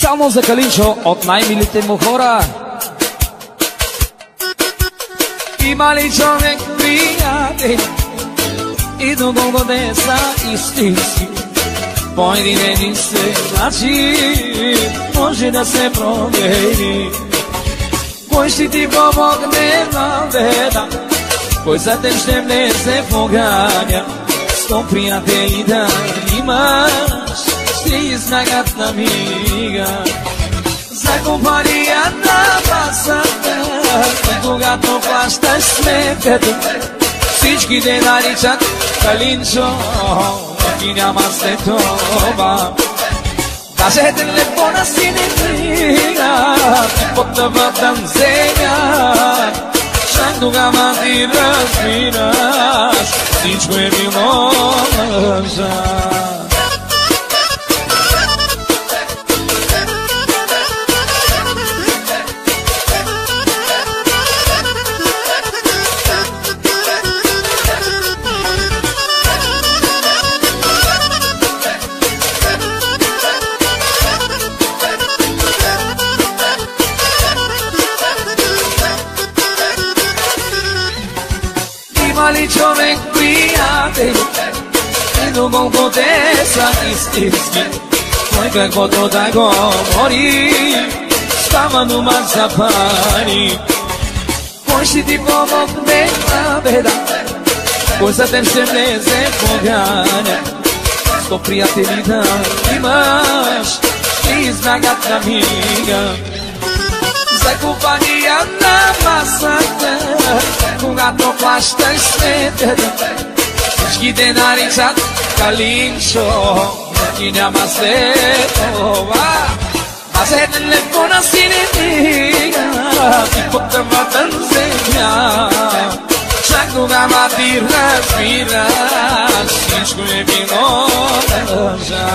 Специално за Калинчо от най-милите му хора. Има ли човек приятел и доколко те са истински, по един единствен начин може да се промени. Кой ще ти помогне на беда, кой за теб ще влезе в огъня? 100 приятели да имаш, ще избягат на мига. За компания на масата, когато плащаш сметката, всички те наричат Калинчо, и няма след това. Даже телефона си не стига, под тъмната земя. Чак тогава ти разбираш, всичко е било лъжа. Има ли човек приятел и доколко те са истински, кой каквото да говори, става дума за пари. Кой ще ти помогне на беда, кой за теб ще влезе в огъня? 100 приятели да имаш, ще избягат на мига. За компания на масата, когато плащаш сметката, всички те наричат Калинчо, и няма след това. А за телефона си не мига, и под тъмната земя. Чак тогава ти разбираш, всичко е било лъжа.